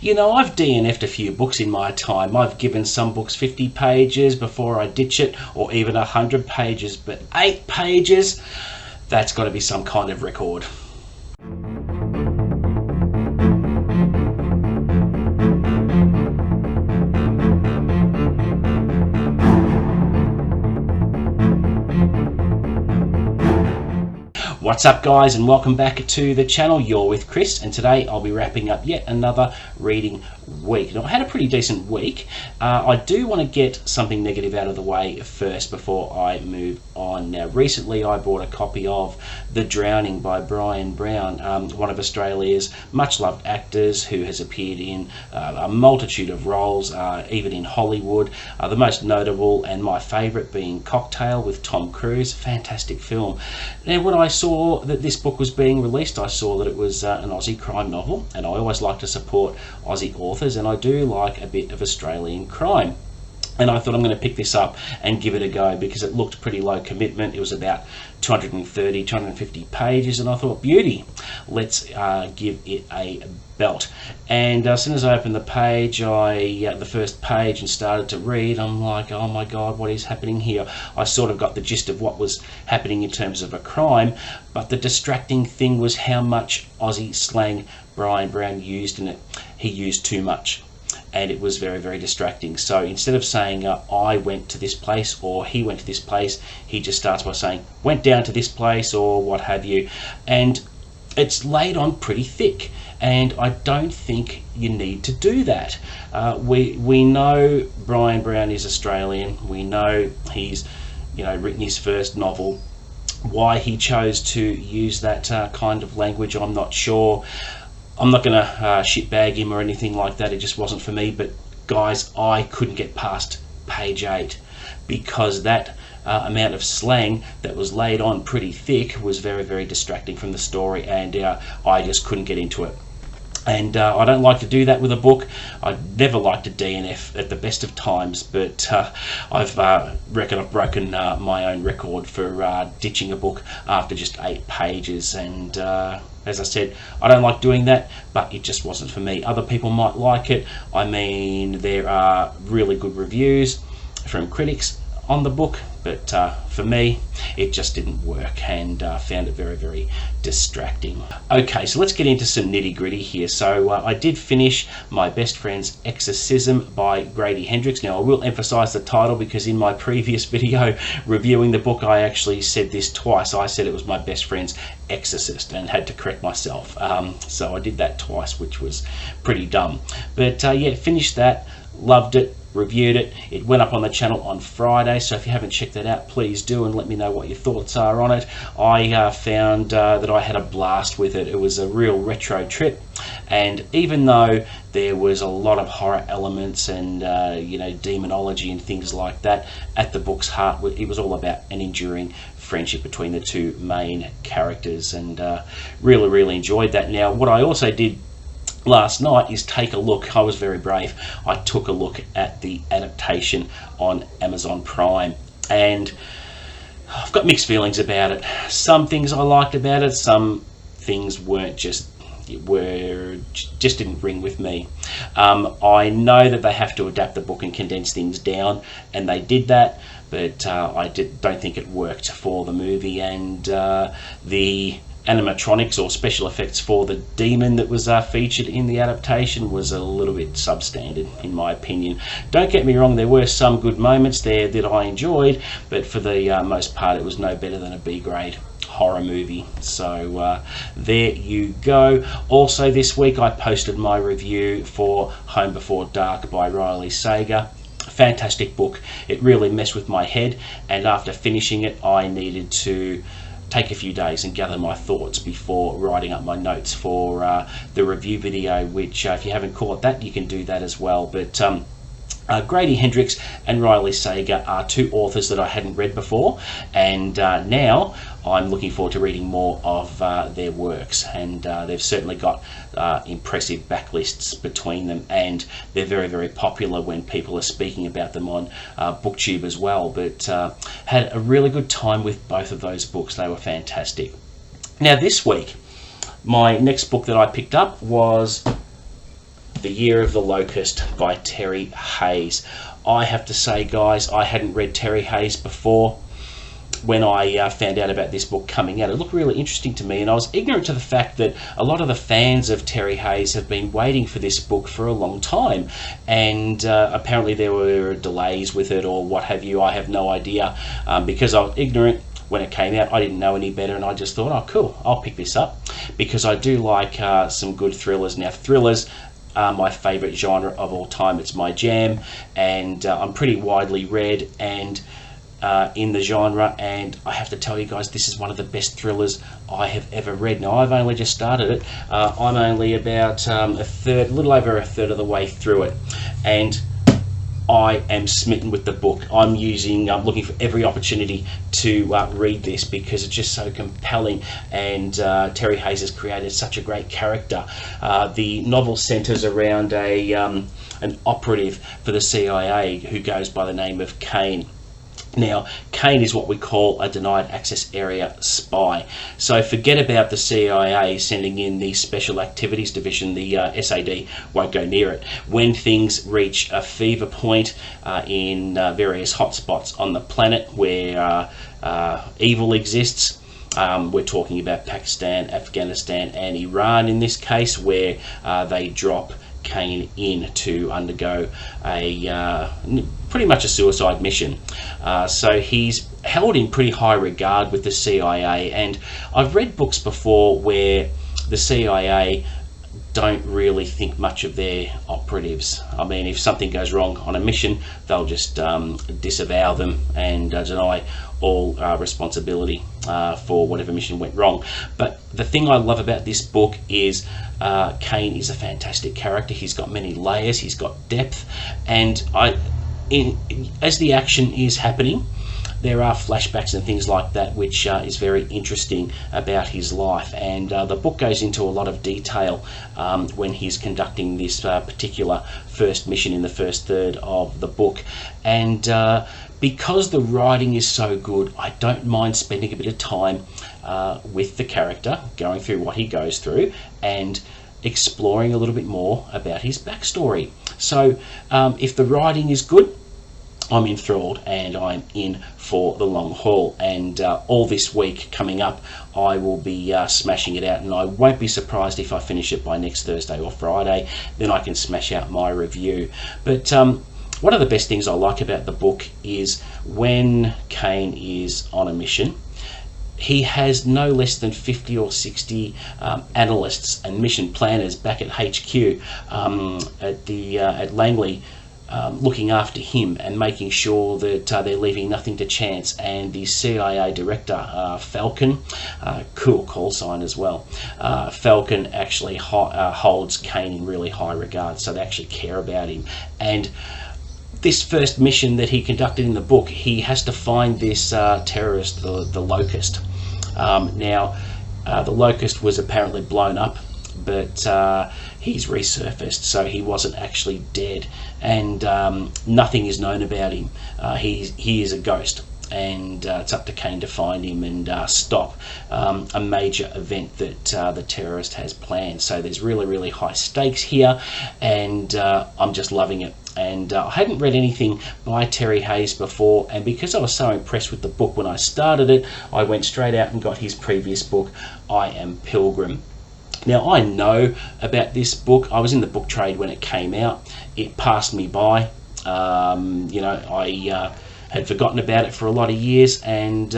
You know, I've DNF'd a few books in my time. I've given some books 50 pages before I ditch it, or even 100 pages, but 8 pages, that's got to be some kind of record. What's up, guys, and welcome back to the channel. You're with Chris, and today I'll be wrapping up yet another reading week. Now, I had a pretty decent week. I do want to get something negative out of the way first before I move on. Now, recently I bought a copy of The Drowning by Bryan, one of Australia's much loved actors who has appeared in a multitude of roles, even in Hollywood. The most notable and my favourite being Cocktail with Tom Cruise. Fantastic film. Now, when I saw that this book was being released, I saw that it was an Aussie crime novel, and I always like to support Aussie authors, and I do like a bit of Australian crime. And I thought I'm going to pick this up and give it a go because it looked pretty low commitment. It was about 230, 250 pages, and I thought, beauty, let's give it a belt. And as soon as I opened the page, the first page, and started to read, I'm like, oh my God, what is happening here? I sort of got the gist of what was happening in terms of a crime, but the distracting thing was how much Aussie slang Bryan used in it. He used too much, and it was very, very distracting. So instead of saying I went to this place or he went to this place, he just starts by saying went down to this place or what have you, and it's laid on pretty thick, and I don't think you need to do that. We know Bryan is Australian. We know he's written his first novel. Why he chose to use that kind of language, I'm not sure. I'm not going to shitbag him or anything like that. It just wasn't for me. But guys, I couldn't get past page 8 because that amount of slang that was laid on pretty thick was very, very distracting from the story, and I just couldn't get into it. And I don't like to do that with a book. I never like to DNF at the best of times, but I've broken my own record for ditching a book after just 8 pages. And as I said, I don't like doing that, but it just wasn't for me. Other people might like it. I mean, there are really good reviews from critics on the book, but for me it just didn't work, and found it very, very distracting. Okay, so let's get into some nitty-gritty here. So I did finish My Best Friend's Exorcism by Grady Hendrix. Now, I will emphasize the title because in my previous video reviewing the book I actually said this twice. I said it was My Best Friend's Exorcist and had to correct myself. So I did that twice, which was pretty dumb. But yeah, finished that, loved it, reviewed it. It went up on the channel on Friday, so if you haven't checked that out, please do, and let me know what your thoughts are on it. I found that I had a blast with it. It was a real retro trip, and even though there was a lot of horror elements and demonology and things like that, at the book's heart it was all about an enduring friendship between the two main characters, and really, really enjoyed that. Now, what I also did last night is take a look. I was very brave. I took a look at the adaptation on Amazon Prime, and I've got mixed feelings about it. Some things I liked about it, some things just didn't ring with me. I know that they have to adapt the book and condense things down, and they did that, but I don't think it worked for the movie, and the animatronics or special effects for the demon that was featured in the adaptation was a little bit substandard, in my opinion. Don't get me wrong, there were some good moments there that I enjoyed, but for the most part it was no better than a B-grade horror movie. So there you go. Also this week I posted my review for Home Before Dark by Riley Sager. Fantastic book. It really messed with my head, and after finishing it I needed to take a few days and gather my thoughts before writing up my notes for the review video, which if you haven't caught that, you can do that as well. But Grady Hendrix and Riley Sager are two authors that I hadn't read before, and now I'm looking forward to reading more of their works, and they've certainly got impressive backlists between them, and they're very, very popular when people are speaking about them on booktube as well. But had a really good time with both of those books. They were fantastic. Now this week my next book that I picked up was The Year of the Locust by Terry Hayes. I have to say, guys, I hadn't read Terry Hayes before. When I found out about this book coming out, it looked really interesting to me, and I was ignorant to the fact that a lot of the fans of Terry Hayes have been waiting for this book for a long time, and apparently there were delays with it or what have you. I have no idea, because I was ignorant when it came out. I didn't know any better, and I just thought, oh cool, I'll pick this up, because I do like some good thrillers. Now, thrillers are my favourite genre of all time. It's my jam, and I'm pretty widely read and in the genre, and I have to tell you guys, this is one of the best thrillers I have ever read. Now, I've only just started it. I'm only about a little over a third of the way through it, and I am smitten with the book. I'm looking for every opportunity to read this, because it's just so compelling, and Terry Hayes has created such a great character. The novel centers around an operative for the CIA who goes by the name of Kane. Now, Kane is what we call a denied access area spy. So forget about the CIA sending in the Special Activities Division. The SAD won't go near it. When things reach a fever point in various hotspots on the planet where evil exists, we're talking about Pakistan, Afghanistan and Iran in this case, where they drop Kane in to undergo pretty much a suicide mission. So he's held in pretty high regard with the CIA, and I've read books before where the CIA don't really think much of their operatives. I mean, if something goes wrong on a mission, they'll just disavow them and deny all responsibility for whatever mission went wrong. But the thing I love about this book is Kane is a fantastic character. He's got many layers, he's got depth, and as the action is happening, there are flashbacks and things like that, which is very interesting about his life. And the book goes into a lot of detail when he's conducting this particular first mission in the first third of the book. And because the writing is so good, I don't mind spending a bit of time with the character, going through what he goes through and exploring a little bit more about his backstory. So if the writing is good, I'm enthralled and I'm in for the long haul. And all this week coming up, I will be smashing it out, and I won't be surprised if I finish it by next Thursday or Friday. Then I can smash out my review. But one of the best things I like about the book is when Kane is on a mission, he has no less than 50 or 60 analysts and mission planners back at HQ at Langley, looking after him and making sure that they're leaving nothing to chance. And the CIA director, Falcon, cool call sign as well, Falcon actually holds Kane in really high regard, so they actually care about him. And this first mission that he conducted in the book, he has to find this terrorist, the Locust. Now, the Locust was apparently blown up, but he's resurfaced, so he wasn't actually dead, and nothing is known about him. He is a ghost, and it's up to Kane to find him and stop a major event that the terrorist has planned. So there's really, really high stakes here, and I'm just loving it. And I hadn't read anything by Terry Hayes before, and because I was so impressed with the book when I started it, I went straight out and got his previous book, I Am Pilgrim. Now, I know about this book. I was in the book trade when it came out. It passed me by. I had forgotten about it for a lot of years, and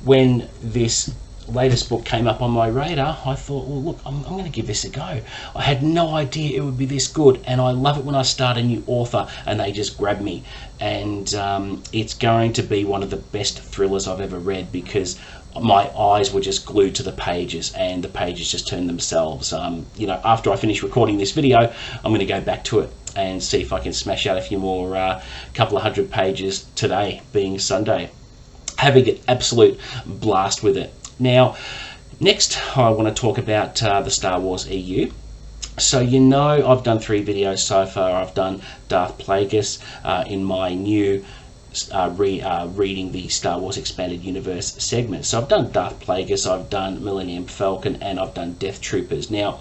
when this latest book came up on my radar, I thought, well, look, I'm going to give this a go. I had no idea it would be this good, and I love it when I start a new author and they just grab me. And it's going to be one of the best thrillers I've ever read, because my eyes were just glued to the pages, and the pages just turned themselves. After I finish recording this video, I'm going to go back to it and see if I can smash out a few more couple of 100 pages today, being Sunday. Having an absolute blast with it. Now, next I want to talk about the Star Wars EU. So I've done 3 videos so far. I've done Darth Plagueis in my new reading the Star Wars Expanded Universe segment. So I've done Darth Plagueis, I've done Millennium Falcon, and I've done Death Troopers. Now,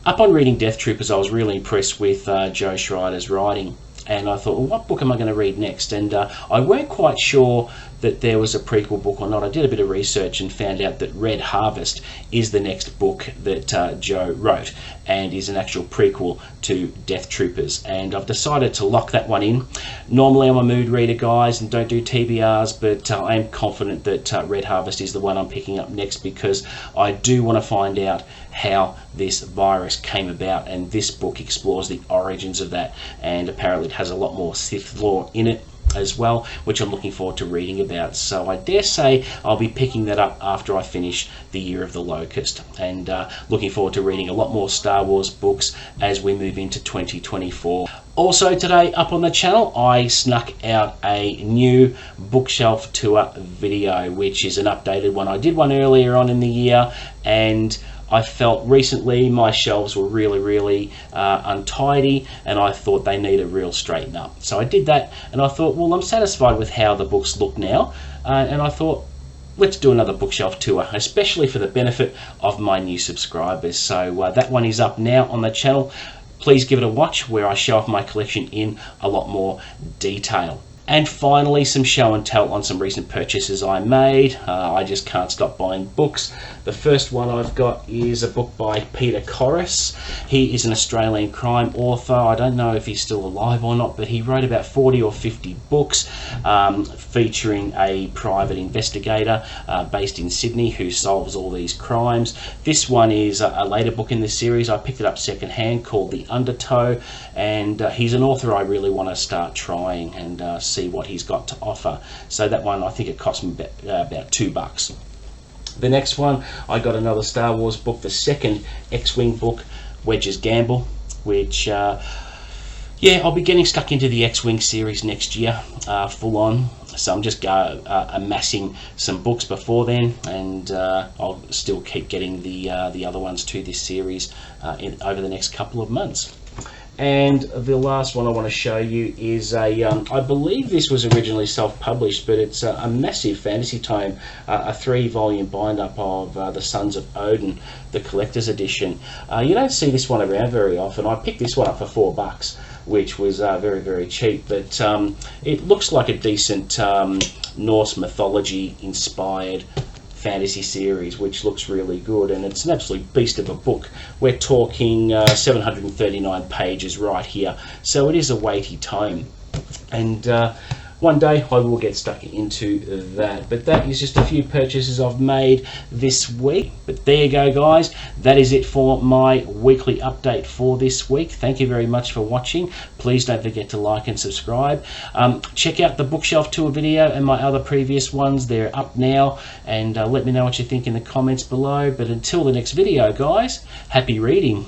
Upon reading Death Troopers, I was really impressed with Joe Shreiber's writing, and I thought, well, what book am I going to read next? And I weren't quite sure that there was a prequel book or not. I did a bit of research and found out that Red Harvest is the next book that Joe wrote, and is an actual prequel to Death Troopers, and I've decided to lock that one in. Normally I'm a mood reader, guys, and don't do TBRs, but I am confident that Red Harvest is the one I'm picking up next, because I do want to find out how this virus came about, and this book explores the origins of that, and apparently it has a lot more Sith lore in it as well, which I'm looking forward to reading about. So I dare say I'll be picking that up after I finish The Year of the Locust, and looking forward to reading a lot more Star Wars books as we move into 2024. Also today up on the channel, I snuck out a new bookshelf tour video, which is an updated one. I did one earlier on in the year, and I felt recently my shelves were really untidy, and I thought they need a real straighten up. So I did that, and I thought, well, I'm satisfied with how the books look now, and I thought, let's do another bookshelf tour, especially for the benefit of my new subscribers. So that one is up now on the channel. Please give it a watch, where I show off my collection in a lot more detail. And finally, some show and tell on some recent purchases I made. I just can't stop buying books. The first one I've got is a book by Peter Corris. He is an Australian crime author. I don't know if he's still alive or not, but he wrote about 40 or 50 books featuring a private investigator based in Sydney who solves all these crimes. This one is a later book in this series. I picked it up secondhand, called The Undetow, and he's an author I really want to start trying and see what he's got to offer. So that one, I think it cost me about $2. The next one, I got another Star Wars book, the second X-Wing book, Wedge's Gamble, which yeah, I'll be getting stuck into the X-Wing series next year, full on. So I'm just amassing some books before then, and I'll still keep getting the other ones to this series over the next couple of months. And the last one I want to show you is a, I believe this was originally self-published, but it's a massive fantasy tome, a 3-volume bind-up of The Sons of Odin, the collector's edition. You don't see this one around very often. I picked this one up for $4, which was very cheap, but it looks like a decent Norse mythology inspired fantasy series, which looks really good, and it's an absolute beast of a book. We're talking 739 pages right here, so it is a weighty tome, and one day I will get stuck into that. But that is just a few purchases I've made this week. But there you go, guys, that is it for my weekly update for this week. Thank you very much for watching. Please don't forget to like and subscribe. Check out the bookshelf tour video and my other previous ones. They're up now, and let me know what you think in the comments below. But until the next video, guys, happy reading.